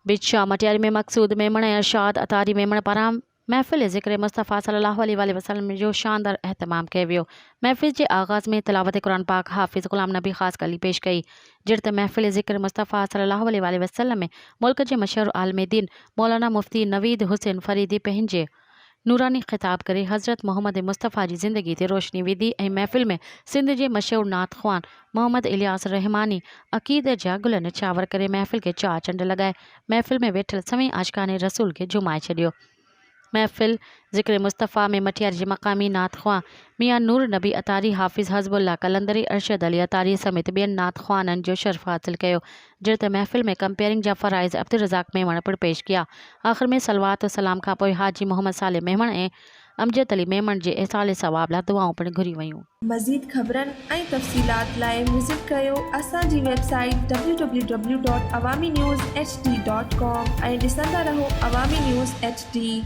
बिचा मटियारी में मकसूद मेमण ऐं अरशाद अतारी मेमण पारां महफ़िल ज़िक्र मुस्तफ़ा सल्लल्लाहु अलैहि वसल्लम जो शानदार अहतमाम कयो वियो। महफ़िल जे आगाज़ में तिलावत क़ुरान पाक हाफ़िज़ ग़ुलाम नबी ख़ास कली पेश कई। जिड़त महफ़िल ज़िक्र मुस्तफ़ा सल्लल्लाहु अलैहि वसल्लम में मुल्क जे मशहूर आलिम दीन मौलाना मुफ्ती नवीद हुसैन फ़रीदी पंहिंजे नूरानी ख़िताब करे हज़रत मोहम्मद मुस्तफ़ा जी ज़िंदगी ते रोशनी विधी ऐं महफ़िल में सिंध जे मशहूर नात ख़्वान मोहम्मद इलियास रहमानी अक़ीदत जा गुल निछावर करे महफ़िल के चार चंड लगाए महफ़िल में वेठल सवें आशिकाने रसूल के जुमाए छॾियो। महफ़िल ज़िक्र मुस्तफ़ा में मटियार जे मक़ामी नात ख़्वां मियाँ नूर नबी अतारी हाफ़िज़ हज़बुल्ला कलंदरी अरशद अली अतारी समेत ॿियनि नात ख़्वाननि जो शर्फ़ हासिल कयो। जिड़त महफ़िल में कंपेयरिंग जा फ़राइज़ अब्दुल रज़ाक़ मेमण पिणु पेश किया। आख़िर में सलवात सलाम खां पोइ हाजी मोहम्मद साले मेमण ऐं अमजद अली मेमण जे इसाले सवाब लाइ दुआऊं पिणु घुरी वयूं। मज़ीद ख़बरनि ऐं तफ़सीलात लाइ विज़िट कयो असांजी वेबसाइट www.awamiNewsHD.com ऐं ॾिसंदा रहो अवामी न्यूज़ HD।